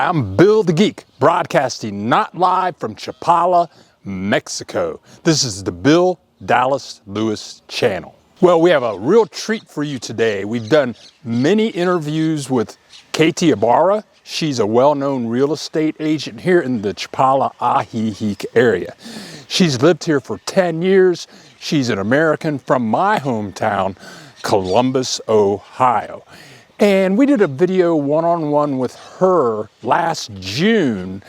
Hi, I'm Bill the Geek, broadcasting not live from Chapala, Mexico. This is the Bill Dallas Lewis channel. Well, we have a real treat for you today. We've done many interviews with Katie Ibarra. She's a well-known real estate agent here in the Chapala area. She's lived here for 10 years. She's an American from my hometown, Columbus, Ohio. And we did a video one-on-one with her last June,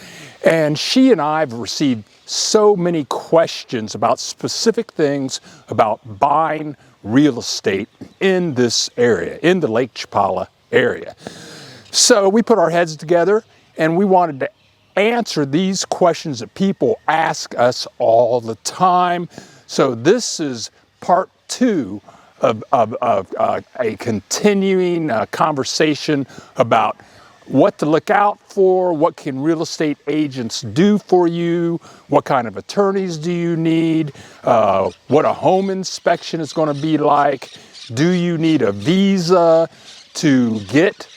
and she and I have received so many questions about specific things about buying real estate in this area, in the Lake Chapala area. So we put our heads together and we wanted to answer these questions that people ask us all the time. So this is part 2 of a continuing conversation about what to look out for, what can real estate agents do for you, what kind of attorneys do you need, what a home inspection is going to be like, do you need a visa to get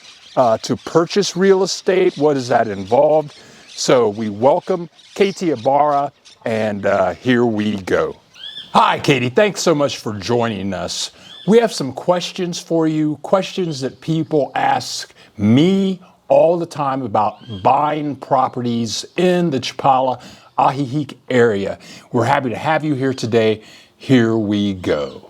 to purchase real estate, what does that involve? So we welcome Katie Ibarra, and here we go. Hi, Katie. Thanks so much for joining us. We have some questions for you, questions that people ask me all the time about buying properties in the Chapala area. We're happy to have you here today. Here we go.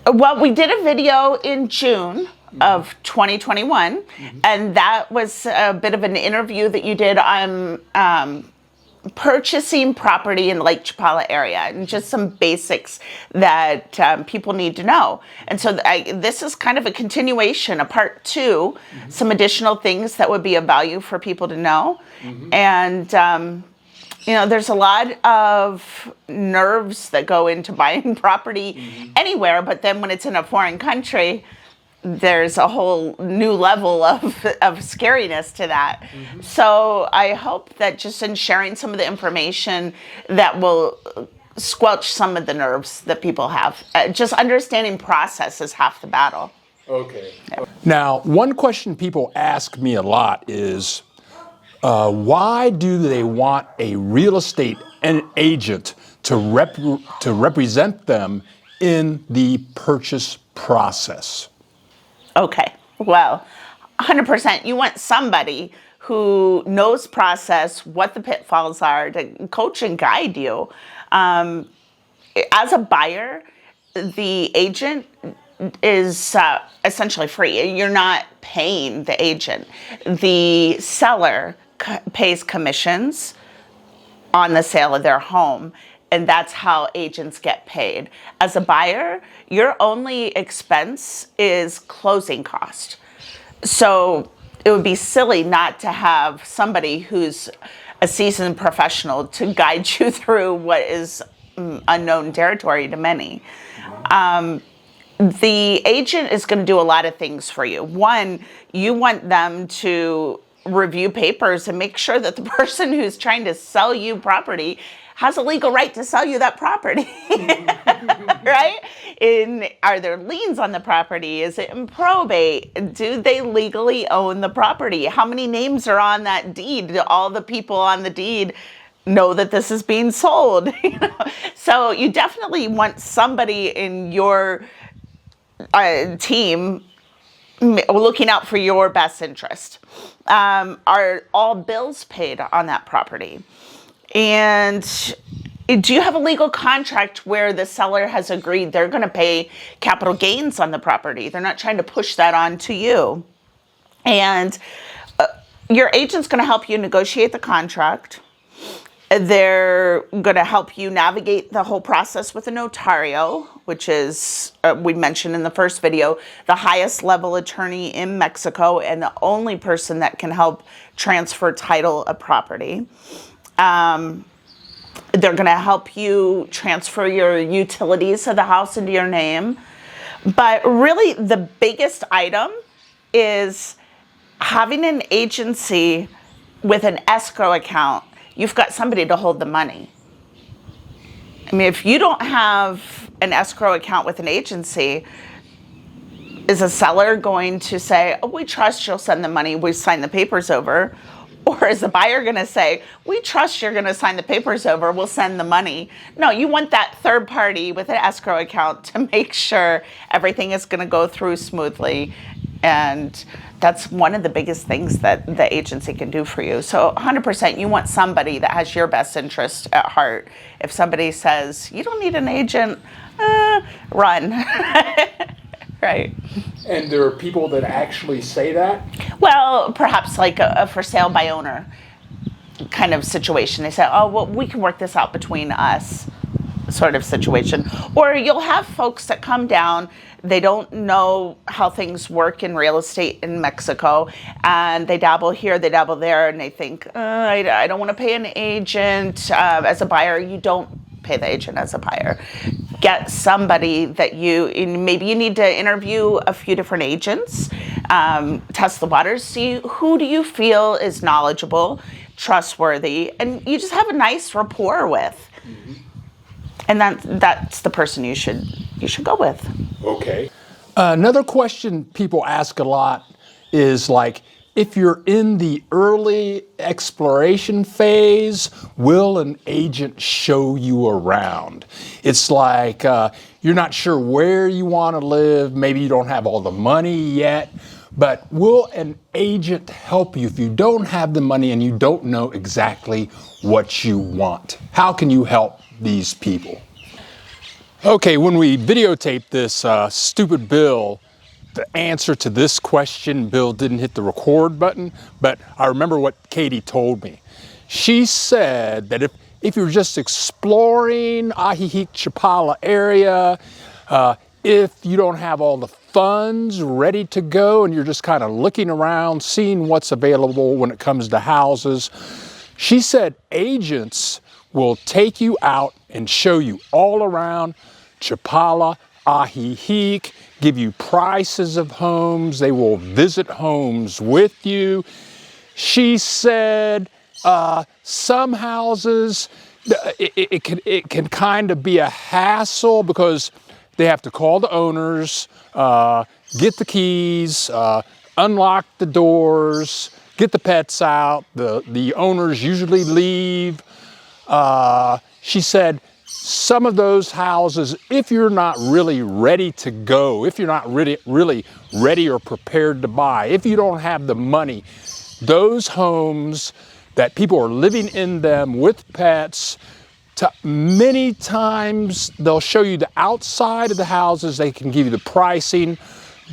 Well, we did a video in June of 2021, and that was a bit of an interview that you did on purchasing property in the Lake Chapala area, and just some basics that people need to know. And so this is kind of a continuation, a part 2, some additional things that would be of value for people to know. And you know, there's a lot of nerves that go into buying property anywhere, but then when it's in a foreign country, there's a whole new level of scariness to that. So I hope that just in sharing some of the information that will squelch some of the nerves that people have. Just understanding process is half the battle. Okay. Yeah. Now, one question people ask me a lot is, why do they want a real estate agent to represent them in the purchase process? Okay, well, 100%. You want somebody who knows process, what the pitfalls are, to coach and guide you. As a buyer, the agent is essentially free. You're not paying the agent. The seller pays commissions on the sale of their home, and that's how agents get paid. As a buyer, your only expense is closing cost. So it would be silly not to have somebody who's a seasoned professional to guide you through what is unknown territory to many. The agent is going to do a lot of things for you. One, you want them to review papers and make sure that the person who's trying to sell you property has a legal right to sell you that property, right? Are there liens on the property? Is it in probate? Do they legally own the property? How many names are on that deed? Do all the people on the deed know that this is being sold? So you definitely want somebody in your team looking out for your best interest. Are all bills paid on that property? And do you have a legal contract where the seller has agreed they're going to pay capital gains on the property? They're not trying to push that on to you. And your agent's going to help you negotiate the contract. They're going to help you navigate the whole process with a notario, which is, we mentioned in the first video, the highest level attorney in Mexico and the only person that can help transfer title of property. They're going to help you transfer your utilities of the house into your name. But really the biggest item is having an agency with an escrow account. You've got somebody to hold the money. I mean, if you don't have an escrow account with an agency, is a seller going to say, oh, we trust you'll send the money, we sign the papers over? Or is the buyer going to say, we trust you're going to sign the papers over, we'll send the money? No, you want that third party with an escrow account to make sure everything is going to go through smoothly. And that's one of the biggest things that the agency can do for you. So 100%, you want somebody that has your best interest at heart. If somebody says, you don't need an agent, run. Right. And there are people that actually say that? Well, perhaps like a for sale by owner kind of situation. They say, oh, well, we can work this out between us sort of situation. Or you'll have folks that come down, they don't know how things work in real estate in Mexico, and they dabble here, they dabble there, and they think, I don't want to pay an agent. As a buyer, you don't pay the agent as a buyer. Get somebody that maybe you need to interview a few different agents, test the waters, see who do you feel is knowledgeable, trustworthy, and you just have a nice rapport with. Mm-hmm. And that's the person you should go with. Okay. Another question people ask a lot is like, if you're in the early exploration phase, will an agent show you around? It's like you're not sure where you want to live, maybe you don't have all the money yet, but will an agent help you if you don't have the money and you don't know exactly what you want? How can you help these people? Okay, when we videotaped this stupid bill, the answer to this question, Bill didn't hit the record button, but I remember what Katie told me. She said that if you're just exploring Ajijic Chapala area, if you don't have all the funds ready to go and you're just kind of looking around, seeing what's available when it comes to houses, she said agents will take you out and show you all around Chapala, Ajijic, give you prices of homes. They will visit homes with you. She said some houses, it can kind of be a hassle because they have to call the owners, get the keys, unlock the doors, get the pets out. The owners usually leave. She said, some of those houses, if you're not really ready to go, if you're not really ready or prepared to buy, if you don't have the money, those homes that people are living in them with pets, many times they'll show you the outside of the houses, they can give you the pricing,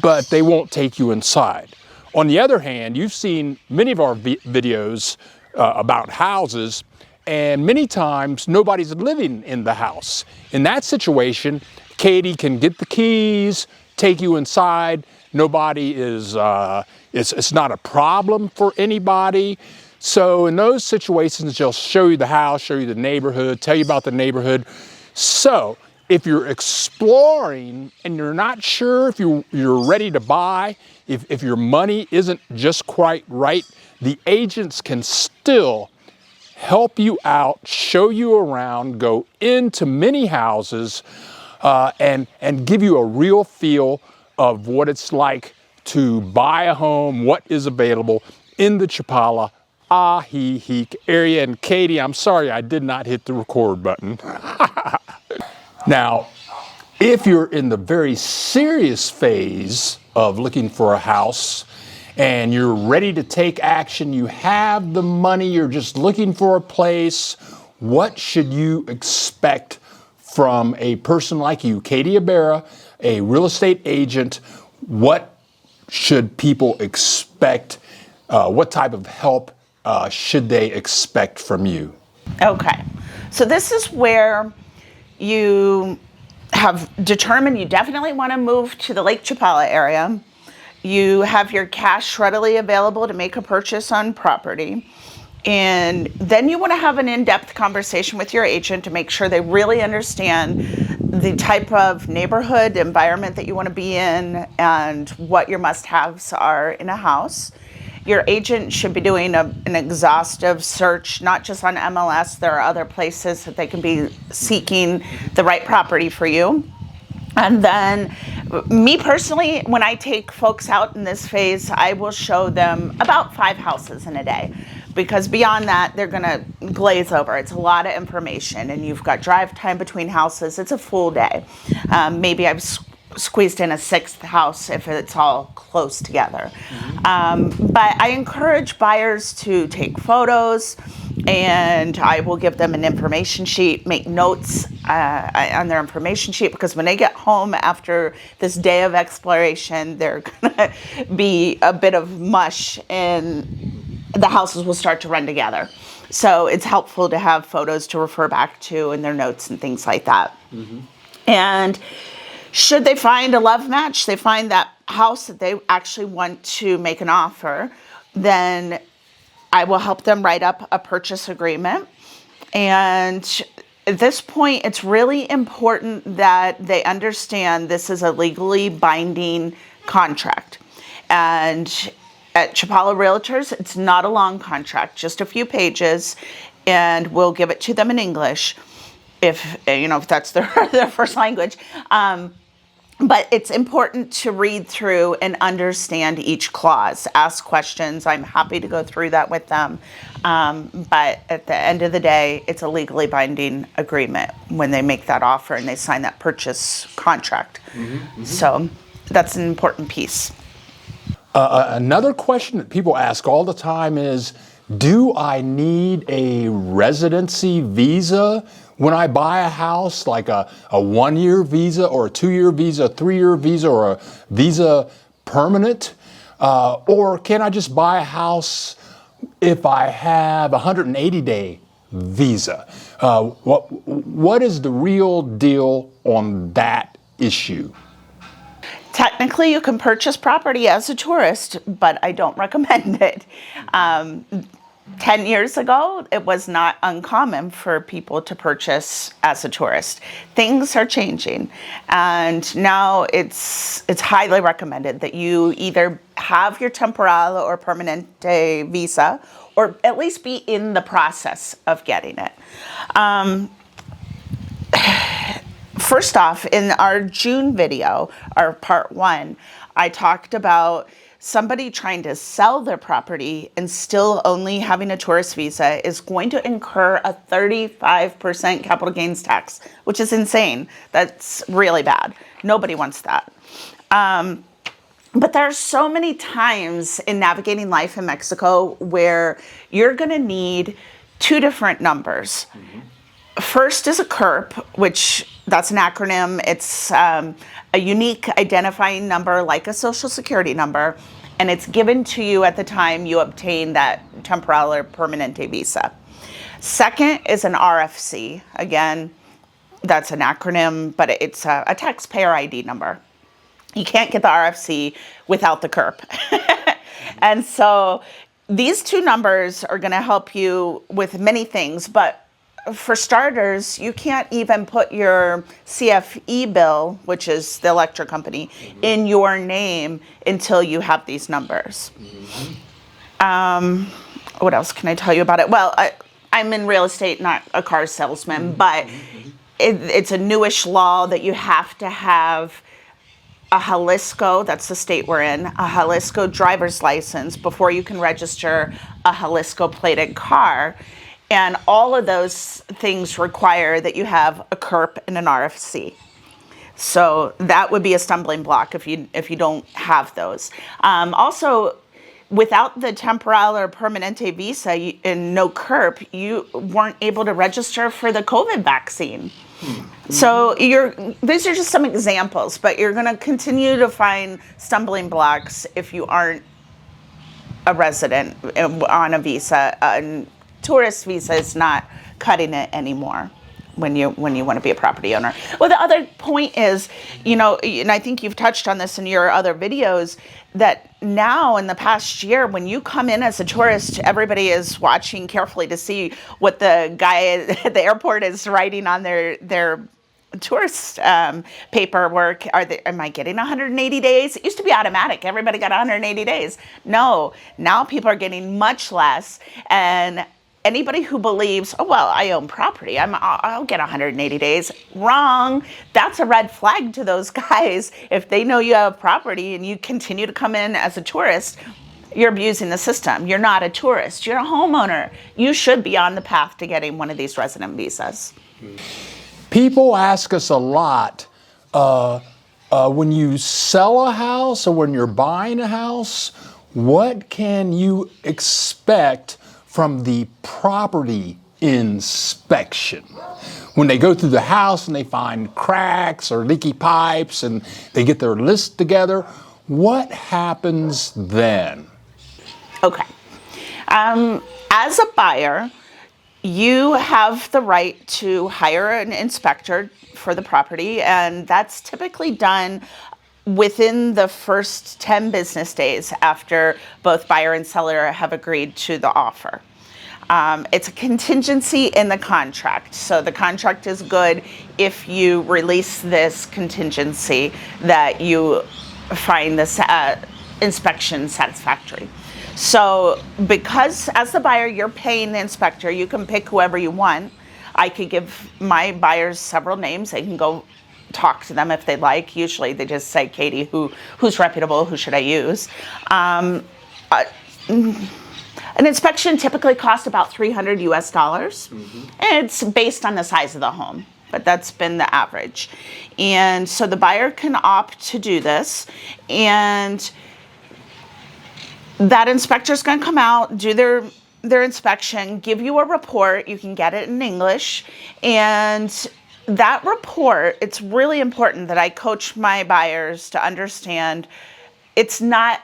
but they won't take you inside. On the other hand, you've seen many of our videos about houses, and many times nobody's living in the house. In that situation, Katie can get the keys, take you inside. Nobody it's not a problem for anybody. So in those situations, she'll show you the house, show you the neighborhood, tell you about the neighborhood. So if you're exploring and you're not sure if you're ready to buy, if your money isn't just quite right, the agents can still help you out, show you around, go into many houses, and give you a real feel of what it's like to buy a home, what is available in the Chapala, Ajijic area. And Katie, I'm sorry I did not hit the record button. Now, if you're in the very serious phase of looking for a house, and you're ready to take action, you have the money, you're just looking for a place, what should you expect from a person like you, Katie Ibarra, a real estate agent? What should people expect? What type of help should they expect from you? Okay, so this is where you have determined you definitely want to move to the Lake Chapala area. You have your cash readily available to make a purchase on property. And then you want to have an in-depth conversation with your agent to make sure they really understand the type of neighborhood environment that you want to be in and what your must-haves are in a house. Your agent should be doing an exhaustive search, not just on MLS. There are other places that they can be seeking the right property for you. And then me personally, when I take folks out in this phase, I will show them about 5 houses in a day. because beyond that, they're going to glaze over. It's a lot of information, and you've got drive time between houses. It's a full day. Maybe I've squeezed in a sixth house if it's all close together. But I encourage buyers to take photos, and I will give them an information sheet, make notes on their information sheet, because when they get home after this day of exploration, they're gonna be a bit of mush and the houses will start to run together. So it's helpful to have photos to refer back to and their notes and things like that. And should they find a love match, they find that house that they actually want to make an offer, then I will help them write up a purchase agreement. And at this point, it's really important that they understand this is a legally binding contract. And at Chapala Realtors, it's not a long contract, just a few pages, and we'll give it to them in English if that's their first language. But it's important to read through and understand each clause, ask questions. I'm happy to go through that with them. But at the end of the day, it's a legally binding agreement when they make that offer and they sign that purchase contract. So that's an important piece. Another question that people ask all the time is, do I need a residency visa when I buy a house, like a 1-year visa or a 2-year visa, a 3-year visa, or a visa permanent? Or can I just buy a house if I have a 180-day visa? What is the real deal on that issue? Technically, you can purchase property as a tourist, but I don't recommend it. 10 years ago, it was not uncommon for people to purchase as a tourist. Things are changing, and now it's highly recommended that you either have your temporal or permanente visa, or at least be in the process of getting it. First off, in our June video, our part 1, I talked about somebody trying to sell their property and still only having a tourist visa is going to incur a 35% capital gains tax, which is insane. That's really bad. Nobody wants that. But there are so many times in navigating life in Mexico where you're going to need 2 different numbers. First is a CURP, which that's an acronym. It's a unique identifying number like a social security number, and it's given to you at the time you obtain that temporal or permanente visa. Second is an RFC. Again, that's an acronym, but it's a taxpayer ID number. You can't get the RFC without the CURP. And so these 2 numbers are going to help you with many things, but for starters, you can't even put your CFE bill, which is the electric company, in your name until you have these numbers. What else can I tell you about it? Well, I'm in real estate, not a car salesman, but it's a newish law that you have to have a Jalisco, that's the state we're in, a Jalisco driver's license before you can register a Jalisco plated car. And all of those things require that you have a CURP and an RFC. So that would be a stumbling block if you don't have those. Also, without the temporal or permanente visa and no CURP, you weren't able to register for the COVID vaccine. So these are just some examples, but you're going to continue to find stumbling blocks if you aren't a resident on a visa. Tourist visa is not cutting it anymore when you want to be a property owner. Well, the other point is, and I think you've touched on this in your other videos, that now in the past year, when you come in as a tourist, everybody is watching carefully to see what the guy at the airport is writing on their tourist paperwork. Am I getting 180 days? It used to be automatic. Everybody got 180 days. No, now people are getting much less. And anybody who believes, oh, well, I own property, I'll get 180 days. Wrong. That's a red flag to those guys. If they know you have property and you continue to come in as a tourist, you're abusing the system. You're not a tourist. You're a homeowner. You should be on the path to getting one of these resident visas. People ask us a lot, when you sell a house or when you're buying a house, what can you expect from the property inspection? When they go through the house and they find cracks or leaky pipes and they get their list together, what happens then? Okay. As a buyer, you have the right to hire an inspector for the property, and that's typically done within the first 10 business days after both buyer and seller have agreed to the offer. It's a contingency in the contract. So the contract is good if you release this contingency that you find this inspection satisfactory. So because as the buyer, you're paying the inspector, you can pick whoever you want. I could give my buyers several names. They can go talk to them if they'd like. Usually they just say, Katie, who's reputable? Who should I use? An inspection typically costs about $300 US. And it's based on the size of the home, but that's been the average. And so the buyer can opt to do this, and that inspector's going to come out, do their inspection, give you a report. You can get it in English, and that report, it's really important that I coach my buyers to understand it's not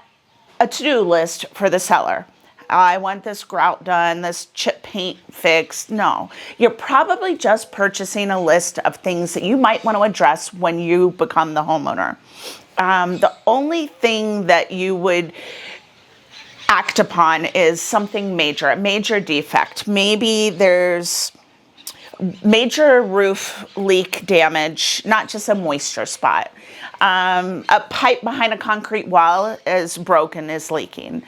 a to-do list for the seller. I want this grout done, this chip paint fixed. No, you're probably just purchasing a list of things that you might want to address when you become the homeowner. The only thing that you would act upon is something major, a major defect. Maybe there's major roof leak damage, not just a moisture spot. A pipe behind a concrete wall is broken, is leaking.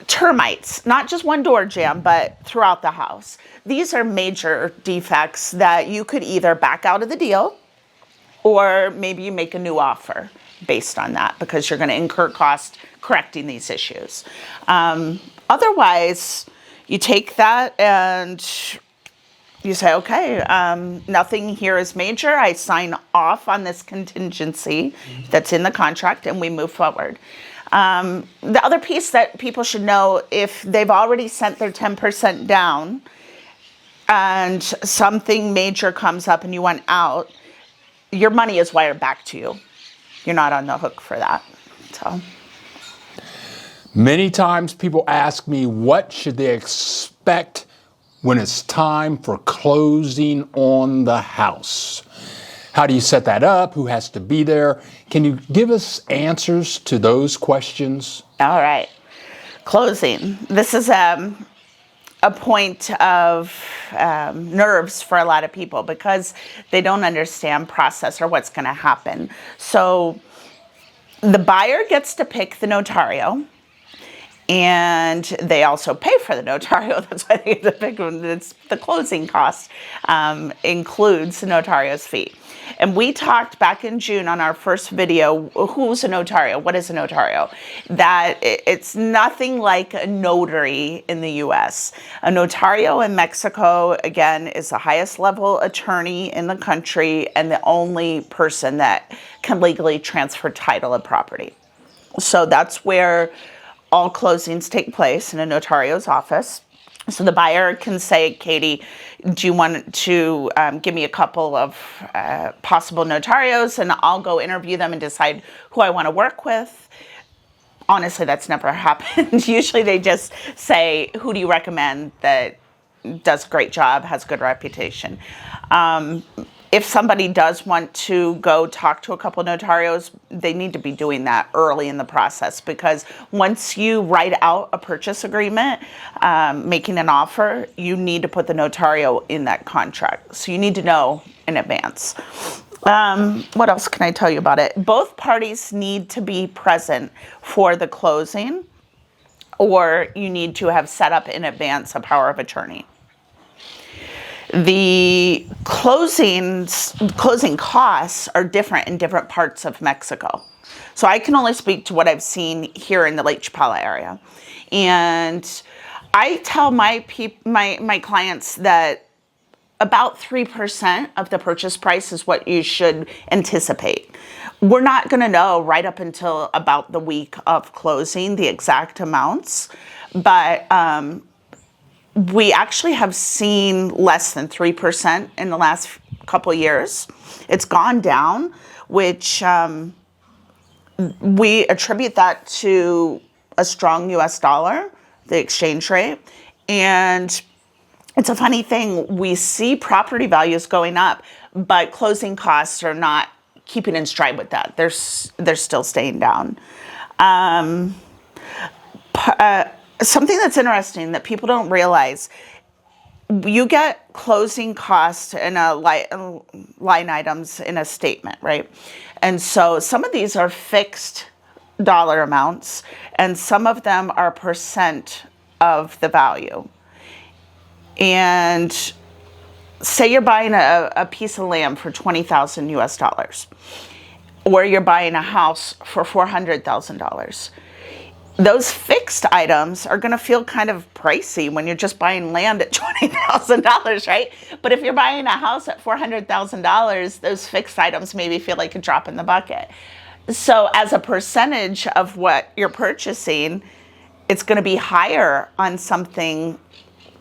Termites, not just one door jamb, but throughout the house. These are major defects that you could either back out of the deal, or maybe you make a new offer based on that because you're going to incur cost correcting these issues. Otherwise, you take that and you say, okay, nothing here is major. I sign off on this contingency that's in the contract, and we move forward. The other piece that people should know, if they've already sent their 10% down and something major comes up and you want out, your money is wired back to you. You're not on the hook for that. So, many times people ask me, what should they expect when it's time for closing on the house? How do you set that up? Who has to be there? Can you give us answers to those questions? All right. Closing. This is a point of nerves for a lot of people because they don't understand process or what's going to happen. So the buyer gets to pick the notario, and they also pay for the notario. That's why they get to pick one. It's the closing cost includes the notario's fee. And we talked back in June on our first video, who's a notario? What is a notario? That it's nothing like a notary in the US. A notario in Mexico, again, is the highest level attorney in the country and the only person that can legally transfer title of property. So that's where all closings take place, in a notario's office. So the buyer can say, Katie, do you want to give me a couple of possible notarios, and I'll go interview them and decide who I want to work with. Honestly, that's never happened. Usually they just say, who do you recommend that does a great job, has a good reputation? If somebody does want to go talk to a couple of notarios, they need to be doing that early in the process, because once you write out a purchase agreement, making an offer, you need to put the notario in that contract. So you need to know in advance. What else can I tell you about it? Both parties need to be present for the closing, or you need to have set up in advance a power of attorney. The closing costs are different in different parts of Mexico. So I can only speak to what I've seen here in the Lake Chapala area. And I tell my clients that about 3% of the purchase price is what you should anticipate. We're not going to know right up until about the week of closing the exact amounts, but we actually have seen less than 3% in the last couple years. It's gone down, which we attribute that to a strong US dollar, the exchange rate. And it's a funny thing, we see property values going up, but closing costs are not keeping in stride with that. They're still staying down. Something that's interesting that people don't realize, you get closing costs in a line items in a statement, right? And so some of these are fixed dollar amounts, and some of them are percent of the value. And say you're buying a piece of land for 20,000 US dollars, or you're buying a house for $400,000. Those fixed items are going to feel kind of pricey when you're just buying land at $20,000, right? But if you're buying a house at $400,000, those fixed items maybe feel like a drop in the bucket. So as a percentage of what you're purchasing, it's going to be higher on something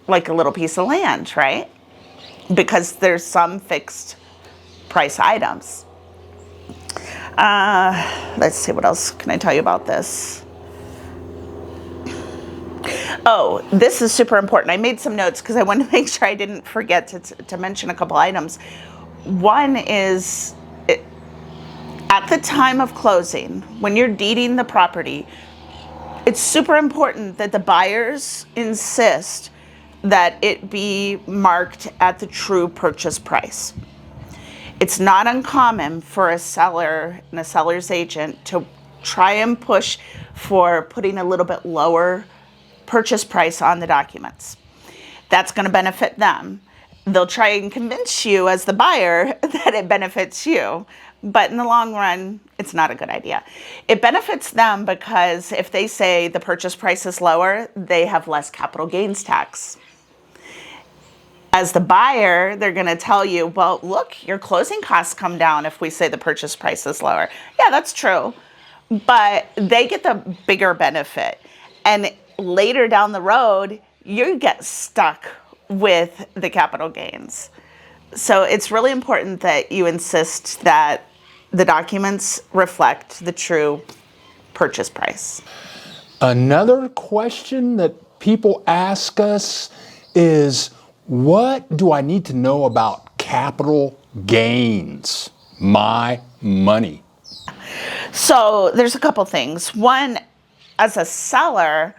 like a little piece of land, right? Because there's some fixed price items. Let's see, what else can I tell you about this? Oh, this is super important. I made some notes because I wanted to make sure I didn't forget to mention a couple items. One is, at the time of closing, when you're deeding the property, it's super important that the buyers insist that it be marked at the true purchase price. It's not uncommon for a seller and a seller's agent to try and push for putting a little bit lower purchase price on the documents. That's going to benefit them. They'll try and convince you as the buyer that it benefits you, but in the long run, it's not a good idea. It benefits them because if they say the purchase price is lower, they have less capital gains tax. As the buyer, they're going to tell you, well, look, your closing costs come down if we say the purchase price is lower. Yeah, that's true, but they get the bigger benefit. And later down the road, you get stuck with the capital gains. So it's really important that you insist that the documents reflect the true purchase price. Another question that people ask us is, what do I need to know about capital gains? My money. So there's a couple things. One, as a seller,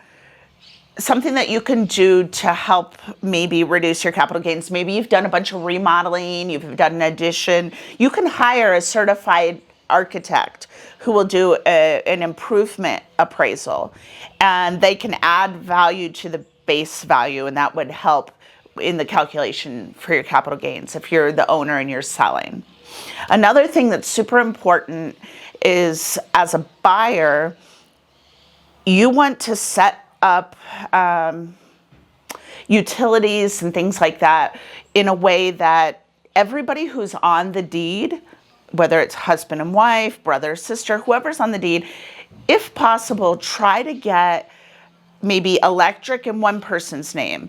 something that you can do to help maybe reduce your capital gains. Maybe you've done a bunch of remodeling, you've done an addition. You can hire a certified architect who will do an improvement appraisal, and they can add value to the base value, and that would help in the calculation for your capital gains if you're the owner and you're selling. Another thing that's super important is, as a buyer, you want to set up utilities and things like that in a way that everybody who's on the deed, whether it's husband and wife, brother, sister, whoever's on the deed, if possible, try to get maybe electric in one person's name,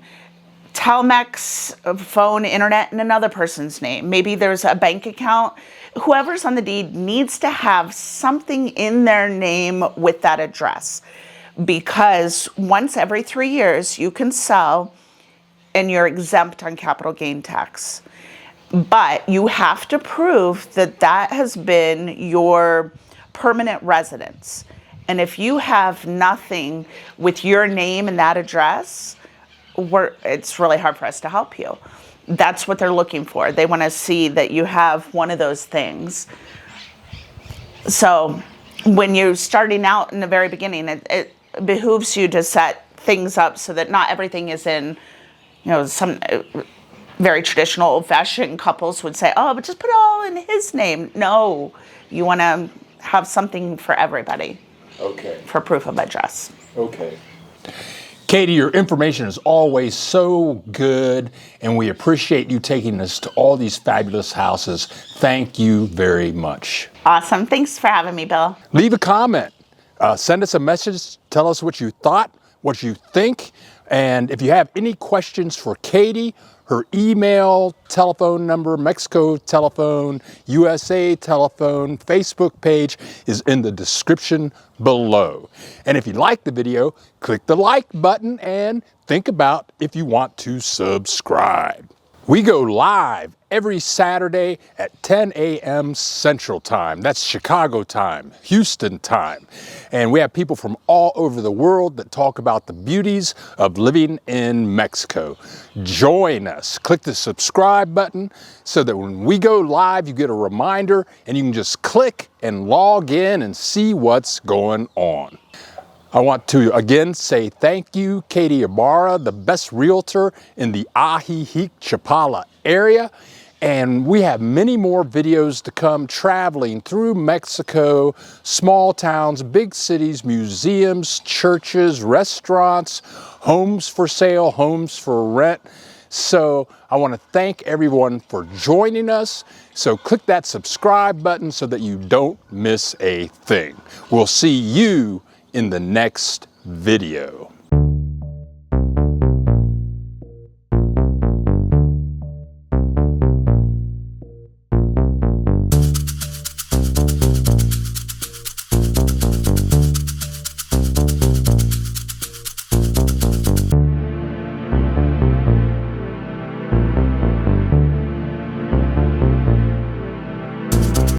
Telmex, phone, internet in another person's name. Maybe there's a bank account. Whoever's on the deed needs to have something in their name with that address, because once every 3 years you can sell and you're exempt on capital gain tax. But you have to prove that that has been your permanent residence. And if you have nothing with your name and that address, it's really hard for us to help you. That's what they're looking for. They want to see that you have one of those things. So when you're starting out in the very beginning, it behooves you to set things up so that not everything is in, some very traditional old-fashioned couples would say, oh, but just put it all in his name. No, you want to have something for everybody. Okay. For proof of address. Okay. Katie, your information is always so good, and we appreciate you taking us to all these fabulous houses. Thank you very much. Awesome. Thanks for having me, Bill. Leave a comment. Send us a message. Tell us what you thought, what you think. And if you have any questions for Katie, her email, telephone number, Mexico telephone, USA telephone, Facebook page is in the description below. And if you like the video, click the like button and think about if you want to subscribe. We go live every Saturday at 10 a.m. Central Time. That's Chicago time, Houston time. And we have people from all over the world that talk about the beauties of living in Mexico. Join us. Click the subscribe button so that when we go live, you get a reminder and you can just click and log in and see what's going on. I want to again say thank you, Katie Ibarra, the best realtor in the Ajijic Chapala area. And we have many more videos to come traveling through Mexico, small towns, big cities, museums, churches, restaurants, homes for sale, homes for rent. So I want to thank everyone for joining us. So click that subscribe button so that you don't miss a thing. We'll see you in the next video.